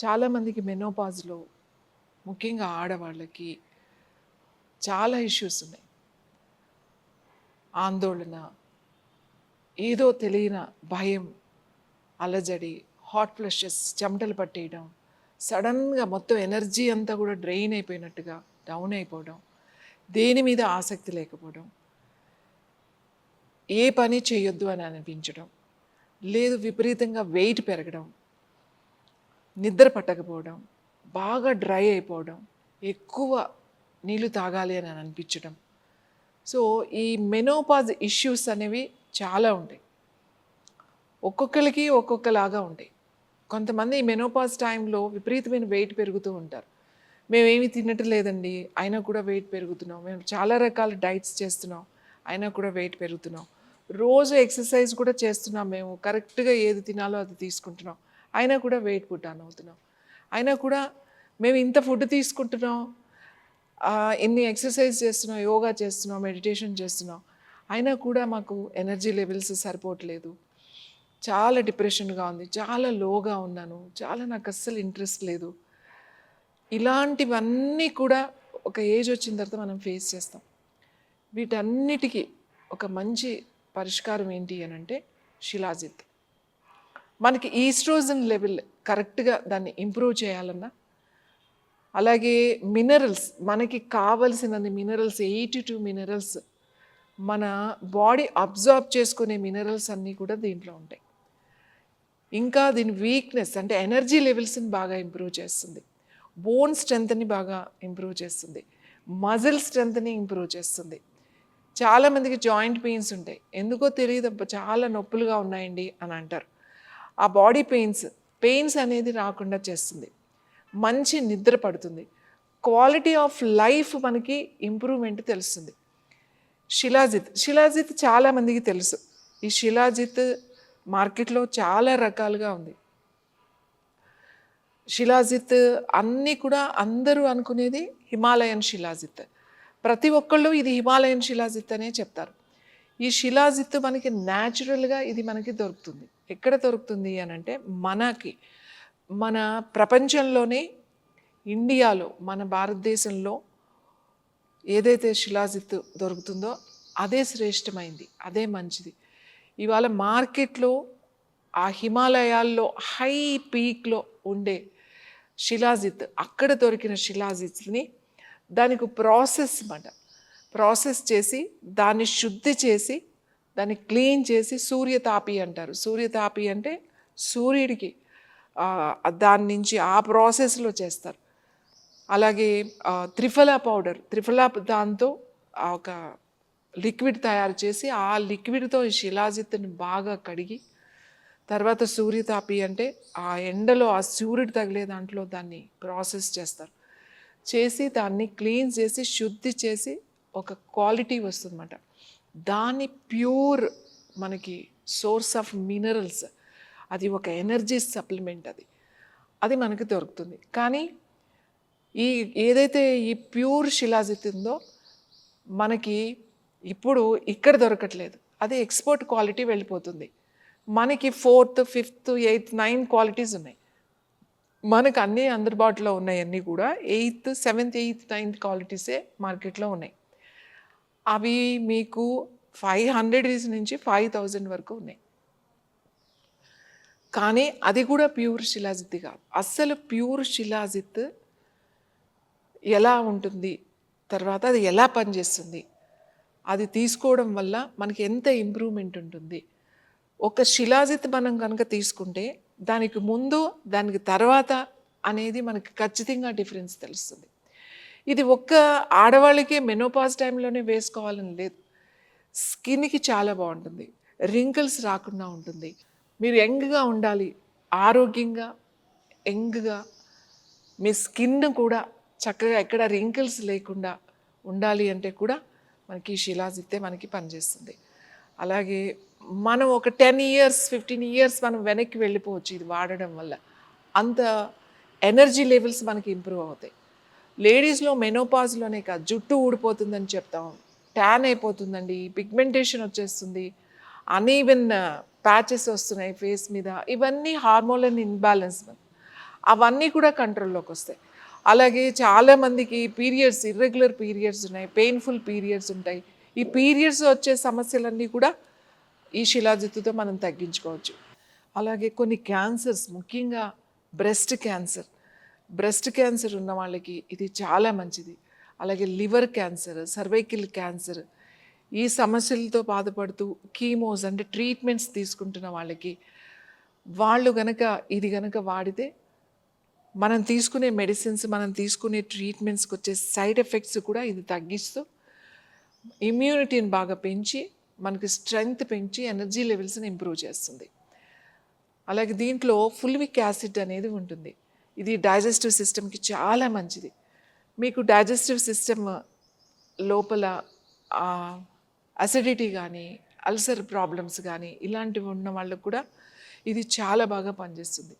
చాలామందికి మెనోపాజ్లో ముఖ్యంగా ఆడవాళ్ళకి చాలా ఇష్యూస్ ఉన్నాయి. ఆందోళన, ఏదో తెలియని భయం, అలజడి, హాట్ ఫ్లషెస్, చెమటలు పట్టేయడం, సడన్గా మొత్తం ఎనర్జీ అంతా కూడా డ్రైన్ అయిపోయినట్టుగా డౌన్ అయిపోవడం, దేని మీద ఆసక్తి లేకపోవడం, ఏ పని చేయొద్దు అని అనిపించడం, లేదు విపరీతంగా వెయిట్ పెరగడం, నిద్ర పట్టకపోవడం, బాగా డ్రై అయిపోవడం, ఎక్కువ నీళ్ళు తాగాలి అని అనిపించడం. సో ఈ మెనోపాజ్ ఇష్యూస్ అనేవి చాలా ఉంటాయి. ఒక్కొక్కరికి ఒక్కొక్కలాగా ఉంటాయి. కొంతమంది ఈ మెనోపాజ్ టైంలో విపరీతమైన వెయిట్ పెరుగుతూ ఉంటారు. మేమేమి తినటం లేదండి, అయినా కూడా వెయిట్ పెరుగుతున్నాం, మేము చాలా రకాల డైట్స్ చేస్తున్నాం, అయినా కూడా వెయిట్ పెరుగుతున్నాం, రోజు ఎక్సర్సైజ్ కూడా చేస్తున్నాం, మేము కరెక్ట్గా ఏది తినాలో అది తీసుకుంటున్నాం, అయినా కూడా వెయిట్ పుట్ ఆన్ అవుతున్నాం, అయినా కూడా మేము ఇంత ఫుడ్ తీసుకుంటున్నాం, ఇన్ని ఎక్సర్సైజ్ చేస్తున్నాం, యోగా చేస్తున్నాం, మెడిటేషన్ చేస్తున్నాం, అయినా కూడా మాకు ఎనర్జీ లెవెల్స్ సరిపోవట్లేదు, చాలా డిప్రెషన్గా ఉంది, చాలా లోగా ఉన్నాను, చాలా నాకు అస్సలు ఇంట్రెస్ట్ లేదు. ఇలాంటివన్నీ కూడా ఒక ఏజ్ వచ్చిన తర్వాత మనం ఫేస్ చేస్తాం. వీటన్నిటికీ ఒక మంచి పరిష్కారం ఏంటి అని అంటే శిలాజిత్. మనకి ఈస్ట్రోజన్ లెవెల్ కరెక్ట్గా దాన్ని ఇంప్రూవ్ చేయాలన్నా, అలాగే మినరల్స్, మనకి కావలసినన్ని మినరల్స్ 82 మినరల్స్ మన బాడీ అబ్జార్బ్ చేసుకునే మినరల్స్ అన్నీ కూడా దీంట్లో ఉంటాయి. ఇంకా దీని వీక్నెస్ అంటే ఎనర్జీ లెవెల్స్ని బాగా ఇంప్రూవ్ చేస్తుంది, బోన్ స్ట్రెంత్ని బాగా ఇంప్రూవ్ చేస్తుంది, మజిల్ స్ట్రెంత్ని ఇంప్రూవ్ చేస్తుంది. చాలామందికి జాయింట్ పెయిన్స్ ఉంటాయి, ఎందుకో తెలియదు చాలా నొప్పులుగా ఉన్నాయండి అని అంటారు. ఆ బాడీ పెయిన్స్ అనేది రాకుండా చేస్తుంది, మంచి నిద్ర పడుతుంది, క్వాలిటీ ఆఫ్ లైఫ్ మనకి ఇంప్రూవ్మెంట్ తెలుస్తుంది. శిలాజిత్ చాలామందికి తెలుసు. ఈ శిలాజిత్ మార్కెట్లో చాలా రకాలుగా ఉంది. శిలాజిత్ అన్నీ కూడా అందరూ అనుకునేది హిమాలయన్ శిలాజిత్. ప్రతి ఒక్కళ్ళు ఇది హిమాలయన్ శిలాజిత్ అనే చెప్తారు. ఈ శిలాజిత్ మనకి న్యాచురల్గా ఇది మనకి దొరుకుతుంది. ఎక్కడ దొరుకుతుంది అని అంటే మన ప్రపంచంలోనే ఇండియాలో, మన భారతదేశంలో ఏదైతే శిలాజిత్ దొరుకుతుందో అదే శ్రేష్టమైంది, అదే మంచిది. ఇవాళ మార్కెట్లో ఆ హిమాలయాల్లో హై పీక్లో ఉండే శిలాజిత్, అక్కడ దొరికిన శిలాజిత్ని దానికి ప్రాసెస్ చేసి దాన్ని శుద్ధి చేసి దాన్ని క్లీన్ చేసి సూర్యతాపి అంటారు. సూర్యతాపి అంటే సూర్యుడికి దాని నుంచి ఆ ప్రాసెస్లో చేస్తారు. అలాగే త్రిఫలా దాంతో ఒక లిక్విడ్ తయారు చేసి ఆ లిక్విడ్తో ఈ శిలాజిత్తుని బాగా కడిగి, తర్వాత సూర్యతాపి అంటే ఆ ఎండలో ఆ సూర్యుడు తగిలే దాంట్లో దాన్ని ప్రాసెస్ చేసి దాన్ని క్లీన్ చేసి శుద్ధి చేసి ఒక క్వాలిటీ వస్తుందన్నమాట. దాన్ని ప్యూర్ మనకి సోర్స్ ఆఫ్ మినరల్స్, అది ఒక ఎనర్జీ సప్లిమెంట్, అది మనకి దొరుకుతుంది. కానీ ఏదైతే ఈ ప్యూర్ శిలాజిత్ ఉందో మనకి ఇప్పుడు ఇక్కడ దొరకట్లేదు, అది ఎక్స్పోర్ట్ క్వాలిటీ వెళ్ళిపోతుంది. మనకి 4th, 5th, 8th, 9th qualities ఉన్నాయి. మనకు అన్నీ అందుబాటులో ఉన్నాయన్నీ కూడా 8th, 7th, 8th, 9th క్వాలిటీసే మార్కెట్లో ఉన్నాయి. అవి మీకు 500 నుంచి 5000 వరకు ఉన్నాయి. కానీ అది కూడా ప్యూర్ శిలాజిత్ కాదు. అస్సలు ప్యూర్ శిలాజిత్ ఎలా ఉంటుంది, తర్వాత అది ఎలా పనిచేస్తుంది, అది తీసుకోవడం వల్ల మనకి ఎంత ఇంప్రూవ్మెంట్ ఉంటుంది. ఒక శిలాజిత్ మనం కనుక తీసుకుంటే దానికి ముందు దానికి తర్వాత అనేది మనకి ఖచ్చితంగా డిఫరెన్స్ తెలుస్తుంది. ఇది ఒక్క ఆడవాళ్ళకి మెనోపాజ్ టైంలోనే వేసుకోవాలని లేదు, స్కిన్కి చాలా బాగుంటుంది, రింకిల్స్ రాకుండా ఉంటుంది, మీరు యంగ్గా ఉండాలి, ఆరోగ్యంగా యంగ్గా మీ స్కిన్ కూడా చక్కగా ఎక్కడ రింకిల్స్ లేకుండా ఉండాలి అంటే కూడా మనకి శిలాజిత్తే మనకి పనిచేస్తుంది. అలాగే మనం ఒక 10 years 15 years మనం వెనక్కి వెళ్ళిపోవచ్చు ఇది వాడడం వల్ల, అంత ఎనర్జీ లెవెల్స్ మనకి ఇంప్రూవ్ అవుతాయి. లేడీస్లో మెనోపాజ్లోనే కాదు, జుట్టు ఊడిపోతుందని చెప్తాం, ట్యాన్ అయిపోతుందండి, పిగ్మెంటేషన్ వచ్చేస్తుంది, అనీవెన్ ప్యాచెస్ వస్తున్నాయి ఫేస్ మీద, ఇవన్నీ హార్మోనల్ ఇన్బ్యాలెన్స్. అవన్నీ కూడా కంట్రోల్లోకి వస్తాయి. అలాగే చాలామందికి పీరియడ్స్, ఇర్రెగ్యులర్ పీరియడ్స్ ఉన్నాయి, పెయిన్ఫుల్ పీరియడ్స్ ఉంటాయి. ఈ పీరియడ్స్ వచ్చే సమస్యలన్నీ కూడా ఈ శిలాజిత్తుతో మనం తగ్గించుకోవచ్చు. అలాగే కొన్ని క్యాన్సర్స్, ముఖ్యంగా బ్రెస్ట్ క్యాన్సర్, బ్రెస్ట్ క్యాన్సర్ ఉన్న వాళ్ళకి ఇది చాలా మంచిది. అలాగే లివర్ క్యాన్సర్, సర్వైకల్ క్యాన్సర్, ఈ సమస్యలతో బాధపడుతూ కీమోస్ అంటే ట్రీట్మెంట్స్ తీసుకుంటున్న వాళ్ళకి వాళ్ళు గనక ఇది గనక వాడితే మనం తీసుకునే మెడిసిన్స్, మనం తీసుకునే ట్రీట్మెంట్స్కి వచ్చే సైడ్ ఎఫెక్ట్స్ కూడా ఇది తగ్గిస్తూ ఇమ్యూనిటీని బాగా పెంచి మనకి స్ట్రెంగ్త్ పెంచి ఎనర్జీ లెవెల్స్ని ఇంప్రూవ్ చేస్తుంది. అలాగే దీంట్లో ఫుల్విక్ యాసిడ్ అనేది ఉంటుంది. ఇది డైజెస్టివ్ సిస్టమ్కి చాలా మంచిది. మీకు డైజెస్టివ్ సిస్టమ్ లోపల అసిడిటీ కానీ, అల్సర్ ప్రాబ్లమ్స్ కానీ ఇలాంటివి ఉన్న వాళ్ళకు కూడా ఇది చాలా బాగా పనిచేస్తుంది.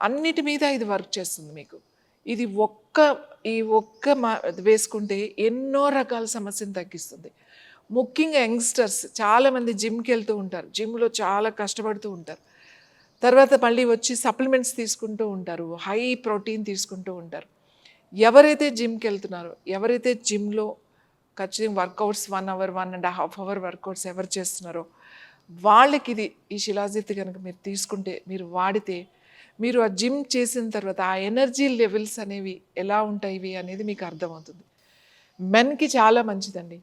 అన్నిటి మీద ఇది వర్క్ చేస్తుంది మీకు. ఇది ఈ ఒక్క వేసుకుంటే ఎన్నో రకాల సమస్యను తగ్గిస్తుంది. ముఖ్యంగా యంగ్స్టర్స్ చాలామంది జిమ్కి వెళ్తూ ఉంటారు, జిమ్లో చాలా కష్టపడుతూ ఉంటారు, తర్వాత మళ్ళీ వచ్చి సప్లిమెంట్స్ తీసుకుంటూ ఉంటారు, హై ప్రోటీన్ తీసుకుంటూ ఉంటారు. ఎవరైతే జిమ్కి వెళ్తున్నారో, ఎవరైతే జిమ్లో ఖచ్చితంగా వర్కౌట్స్ 1 అవర్ 1.5 అవర్ వర్కౌట్స్ ఎవరు చేస్తున్నారో వాళ్ళకి ఇది ఈ శిలాజిత్ కనుక మీరు తీసుకుంటే, మీరు వాడితే, మీరు ఆ జిమ్ చేసిన తర్వాత ఆ ఎనర్జీ లెవెల్స్ అనేవి ఎలా ఉంటాయి అనేది మీకు అర్థమవుతుంది. మెన్కి చాలా మంచిదండి,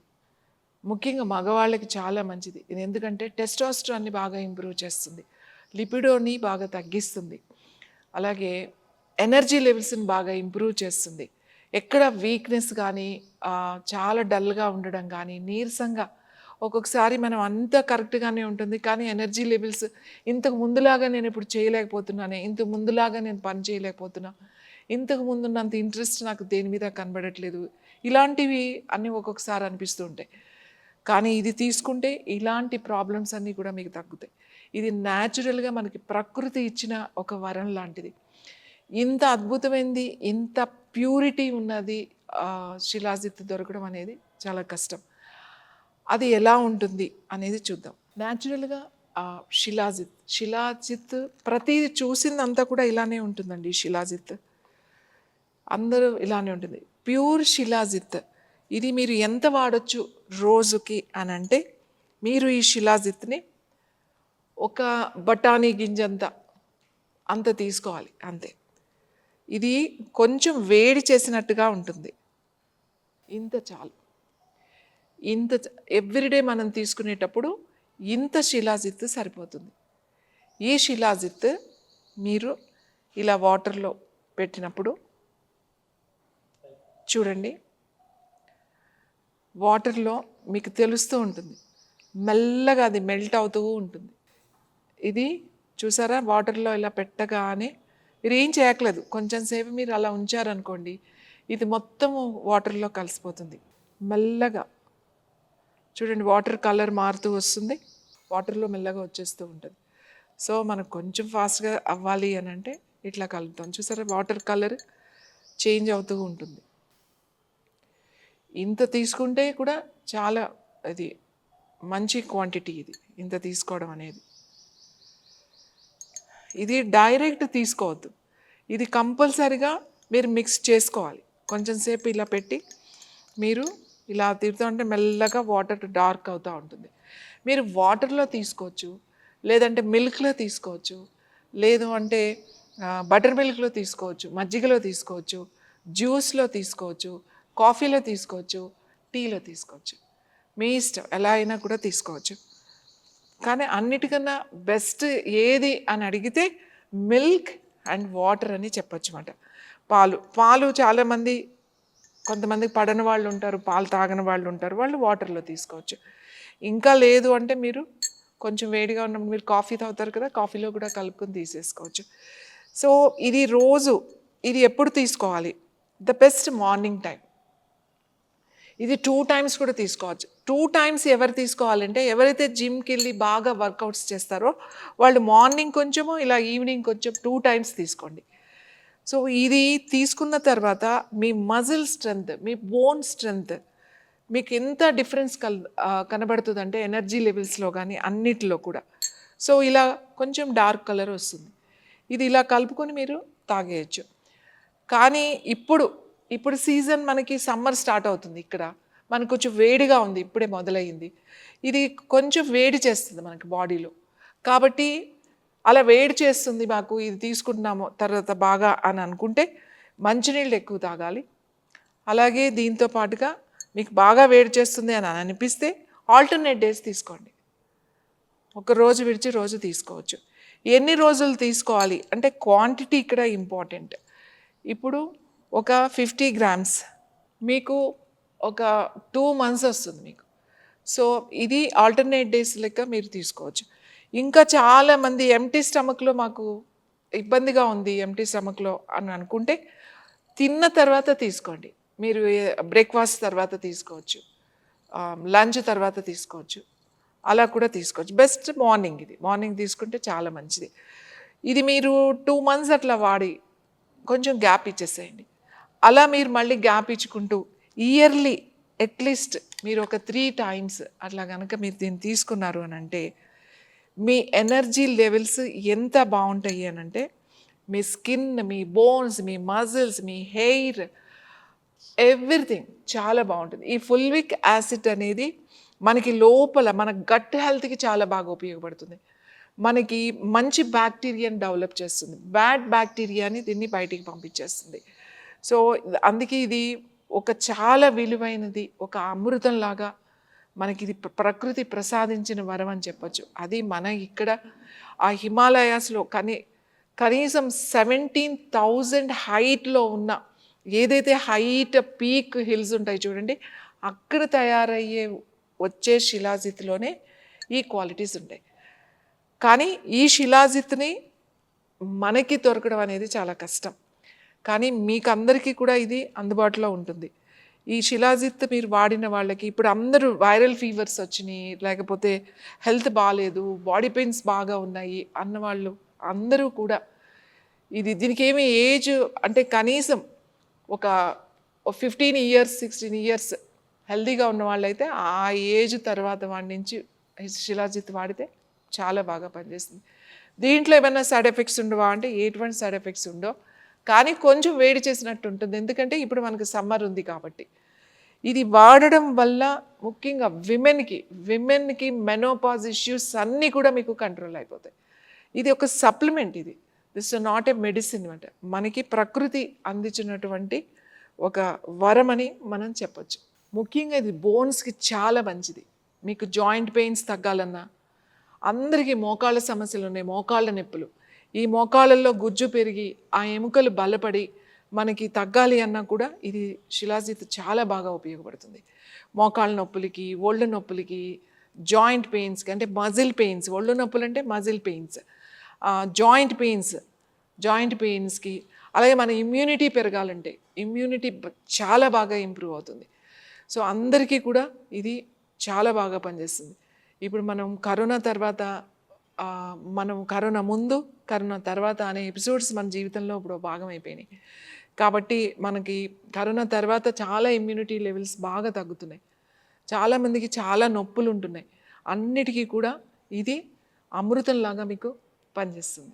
ముఖ్యంగా మగవాళ్ళకి చాలా మంచిది ఇది. ఎందుకంటే టెస్టోస్టెరాన్ని బాగా ఇంప్రూవ్ చేస్తుంది, లిపిడోని బాగా తగ్గిస్తుంది, అలాగే ఎనర్జీ లెవెల్స్ని బాగా ఇంప్రూవ్ చేస్తుంది. ఎక్కడ వీక్నెస్ కానీ, చాలా డల్గా ఉండడం కానీ, నీరసంగా ఒక్కొక్కసారి మనం అంతా కరెక్ట్గానే ఉంటుంది కానీ ఎనర్జీ లెవెల్స్ ఇంతకు ముందులాగా నేను ఇప్పుడు చేయలేకపోతున్నానే, ఇంతకు ముందులాగా నేను పని చేయలేకపోతున్నా, ఇంతకు ముందున్నంత ఇంట్రెస్ట్ నాకు దేని మీద కనబడట్లేదు, ఇలాంటివి అన్నీ ఒక్కొక్కసారి అనిపిస్తూ ఉంటాయి. కానీ ఇది తీసుకుంటే ఇలాంటి ప్రాబ్లమ్స్ అన్నీ కూడా మీకు తగ్గుతాయి. ఇది న్యాచురల్గా మనకి ప్రకృతి ఇచ్చిన ఒక వరం లాంటిది. ఇంత అద్భుతమైనది, ఇంత ప్యూరిటీ ఉన్నది శిలాజిత్ దొరకడం అనేది చాలా కష్టం. అది ఎలా ఉంటుంది అనేది చూద్దాం. న్యాచురల్గా శిలాజిత్ ప్రతిది చూసిందంతా కూడా ఇలానే ఉంటుందండి. శిలాజిత్ అందరూ ఇలానే ఉంటుంది. ప్యూర్ శిలాజిత్ ఇది మీరు ఎంత వాడచ్చు రోజుకి అని అంటే, మీరు ఈ శిలాజిత్ని ఒక బఠానీ గింజంత అంత తీసుకోవాలి అంతే. ఇది కొంచెం వేడి చేసినట్టుగా ఉంటుంది, ఇంత చాలు. ఇంత ఎవ్రీడే మనం తీసుకునేటప్పుడు ఇంత శిలాజిత్ సరిపోతుంది. ఈ శిలాజిత్ మీరు ఇలా వాటర్లో పెట్టినప్పుడు చూడండి, వాటర్లో మీకు తెలుస్తూ ఉంటుంది, మెల్లగా అది మెల్ట్ అవుతూ ఉంటుంది. ఇది చూసారా, వాటర్లో ఇలా పెట్టగానే మీరు ఏం చేయట్లేదు, కొంచెం సేపు మీరు అలా ఉంచారనుకోండి, ఇది మొత్తము వాటర్లో కలిసిపోతుంది. మెల్లగా చూడండి, వాటర్ కలర్ మారుతూ వస్తుంది, వాటర్లో మెల్లగా వచ్చేస్తూ ఉంటుంది. సో మనకు కొంచెం ఫాస్ట్గా అవ్వాలి అని అంటే ఇట్లా కలుపుతాం. చూసారా, వాటర్ కలర్ చేంజ్ అవుతూ ఉంటుంది. ఇంత తీసుకుంటే కూడా చాలా ఇది మంచి క్వాంటిటీ, ఇది ఇంత తీసుకోవడం అనేది. ఇది డైరెక్ట్ తీసుకోవద్దు, ఇది కంపల్సరిగా మీరు మిక్స్ చేసుకోవాలి. కొంచెం సేపు ఇలా పెట్టి మీరు ఇలా తిరుగుతూ ఉంటే మెల్లగా వాటర్ డార్క్ అవుతూ ఉంటుంది. మీరు వాటర్లో తీసుకోవచ్చు, లేదంటే మిల్క్లో తీసుకోవచ్చు, లేదు అంటే బటర్ మిల్క్లో తీసుకోవచ్చు, మజ్జిగలో తీసుకోవచ్చు, జ్యూస్లో తీసుకోవచ్చు, కాఫీలో తీసుకోవచ్చు, టీలో తీసుకోవచ్చు, మీ ఇష్టం, ఎలా అయినా కూడా తీసుకోవచ్చు. కానీ అన్నిటికన్నా బెస్ట్ ఏది అని అడిగితే మిల్క్ అండ్ వాటర్ అని చెప్పచ్చు అన్నమాట. పాలు చాలామంది, కొంతమందికి పడని వాళ్ళు ఉంటారు, పాలు తాగని వాళ్ళు ఉంటారు, వాళ్ళు వాటర్లో తీసుకోవచ్చు. ఇంకా లేదు అంటే మీరు కొంచెం వేడిగా ఉన్నప్పుడు మీరు కాఫీ తాగుతారు కదా, కాఫీలో కూడా కలుపుకొని తీసేసుకోవచ్చు. సో ఇది రోజు ఇది ఎప్పుడు తీసుకోవాలి? The best morning time. ఇది 2 times కూడా తీసుకోవచ్చు. 2 times ఎవరు తీసుకోవాలంటే, ఎవరైతే జిమ్కి వెళ్ళి బాగా వర్కౌట్స్ చేస్తారో వాళ్ళు మార్నింగ్ కొంచెము, ఇలా ఈవినింగ్ కొంచెం 2 times తీసుకోండి. సో ఇది తీసుకున్న తర్వాత మీ మజిల్ స్ట్రెంగ్త్, మీ బోన్ స్ట్రెంగ్త్ మీకు ఎంత డిఫరెన్స్ కనబడుతుందంటే ఎనర్జీ లెవెల్స్లో కానీ అన్నిటిలో కూడా. సో ఇలా కొంచెం డార్క్ కలర్ వస్తుంది. ఇది ఇలా కలుపుకొని మీరు తాగేయచ్చు. కానీ ఇప్పుడు సీజన్ మనకి సమ్మర్ స్టార్ట్ అవుతుంది. ఇక్కడ మనకు కొంచెం వేడిగా ఉంది, ఇప్పుడే మొదలయ్యింది. ఇది కొంచెం వేడి చేస్తుంది మనకి బాడీలో. కాబట్టి అలా వేడి చేస్తుంది మాకు, ఇది తీసుకుంటున్నాము తర్వాత బాగా అని అనుకుంటే మంచినీళ్ళు ఎక్కువ తాగాలి. అలాగే దీంతో పాటుగా మీకు బాగా వేడి చేస్తుంది అని అనిపిస్తే ఆల్టర్నేట్ డేస్ తీసుకోండి. ఒక రోజు విడిచి రోజు తీసుకోవచ్చు. ఎన్ని రోజులు తీసుకోవాలి అంటే క్వాంటిటీ ఇక్కడ ఇంపార్టెంట్. ఇప్పుడు ఒక 50 గ్రామ్స్ మీకు ఒక 2 months వస్తుంది మీకు. సో ఇది ఆల్టర్నేట్ డేస్ లెక్క మీరు తీసుకోవచ్చు. ఇంకా చాలామంది ఎంప్టీ స్టమక్లో మాకు ఇబ్బందిగా ఉంది ఎంప్టీ స్టమక్లో అని అనుకుంటే తిన్న తర్వాత తీసుకోండి. మీరు బ్రేక్ఫాస్ట్ తర్వాత తీసుకోవచ్చు, లంచ్ తర్వాత తీసుకోవచ్చు, అలా కూడా తీసుకోవచ్చు. బెస్ట్ మార్నింగ్, ఇది మార్నింగ్ తీసుకుంటే చాలా మంచిది. ఇది మీరు 2 months అట్లా వాడి కొంచెం గ్యాప్ ఇచ్చేసేయండి. అలా మీరు మళ్ళీ గ్యాప్ ఇచ్చుకుంటూ ఇయర్లీ అట్లీస్ట్ మీరు ఒక 3 times అట్లా కనుక మీరు దీన్ని తీసుకున్నారు అని అంటే మీ ఎనర్జీ లెవెల్స్ ఎంత బాగుంటాయి అని అంటే మీ స్కిన్, మీ బోన్స్, మీ మజిల్స్, మీ హెయిర్, ఎవ్రీథింగ్ చాలా బాగుంటుంది. ఈ ఫుల్విక్ యాసిడ్ అనేది మనకి లోపల మన గట్ హెల్త్కి చాలా బాగా ఉపయోగపడుతుంది. మనకి మంచి బ్యాక్టీరియాని డెవలప్ చేస్తుంది, బ్యాడ్ బ్యాక్టీరియాని దీన్ని బయటికి పంపించేస్తుంది. సో అందుకే ఇది ఒక చాలా విలువైనది, ఒక అమృతంలాగా మనకి ఇది ప్రకృతి ప్రసాదించిన వరం అని చెప్పచ్చు. అది మన ఇక్కడ ఆ హిమాలయాస్లో కనీసం 17,000 హైట్లో ఉన్న ఏదైతే హైట్ పీక్ హిల్స్ ఉంటాయి చూడండి, అక్కడ తయారయ్యే వచ్చే శిలాజిత్లోనే ఈ క్వాలిటీస్ ఉంటాయి. కానీ ఈ శిలాజిత్ని మనకి దొరకడం అనేది చాలా కష్టం. కానీ మీకు అందరికీ కూడా ఇది అందుబాటులో ఉంటుంది. ఈ శిలాజిత్ మీరు వాడిన వాళ్ళకి ఇప్పుడు అందరూ వైరల్ ఫీవర్స్ వచ్చినాయి, లేకపోతే హెల్త్ బాగాలేదు, బాడీ పెయిన్స్ బాగా ఉన్నాయి అన్నవాళ్ళు అందరూ కూడా దీనికి ఏమి ఏజ్ అంటే కనీసం ఒక 15 years 16 years హెల్తీగా ఉన్న వాళ్ళైతే ఆ ఏజ్ తర్వాత వాడి నుంచి శిలాజిత్ వాడితే చాలా బాగా పనిచేస్తుంది. దీంట్లో ఏమైనా సైడ్ ఎఫెక్ట్స్ ఉండవా అంటే ఎటువంటి సైడ్ ఎఫెక్ట్స్ ఉండవు, కానీ కొంచెం వేడి చేసినట్టు ఉంటుంది. ఎందుకంటే ఇప్పుడు మనకు సమ్మర్ ఉంది కాబట్టి. ఇది వాడడం వల్ల ముఖ్యంగా విమెన్కి మెనోపాజ్ ఇష్యూస్ అన్నీ కూడా మీకు కంట్రోల్ అయిపోతాయి. ఇది ఒక supplement, this not a medicine అనమాట. మనకి ప్రకృతి అందించినటువంటి ఒక వరమని మనం చెప్పచ్చు. ముఖ్యంగా ఇది బోన్స్కి చాలా మంచిది. మీకు జాయింట్ పెయిన్స్ తగ్గాలన్నా, అందరికీ మోకాళ్ళ సమస్యలు ఉన్నాయి, మోకాళ్ళ నొప్పులు, ఈ మోకాళ్ళల్లో గుజ్జు పెరిగి ఆ ఎముకలు బలపడి మనకి తగ్గాలి అన్నా కూడా ఇది శిలాజిత్ చాలా బాగా ఉపయోగపడుతుంది. మోకాళ్ళ నొప్పులకి, ఒళ్ళు నొప్పులకి, జాయింట్ పెయిన్స్కి అంటే మజిల్ పెయిన్స్, ఒళ్ళు నొప్పులు అంటే మజిల్ పెయిన్స్, జాయింట్ పెయిన్స్కి, అలాగే మన ఇమ్యూనిటీ పెరగాలంటే ఇమ్యూనిటీ చాలా బాగా ఇంప్రూవ్ అవుతుంది. సో అందరికీ కూడా ఇది చాలా బాగా పనిచేస్తుంది. ఇప్పుడు మనం కరోనా తర్వాత, మనం కరోనా ముందు కరోనా తర్వాత అనే ఎపిసోడ్స్ మన జీవితంలో ఇప్పుడు భాగం అయిపోయినాయి. కాబట్టి మనకి కరోనా తర్వాత చాలా ఇమ్యూనిటీ లెవెల్స్ బాగా తగ్గుతున్నాయి, చాలామందికి చాలా నొప్పులు ఉంటున్నాయి. అన్నిటికీ కూడా ఇది అమృతంలాగా మీకు పనిచేస్తుంది.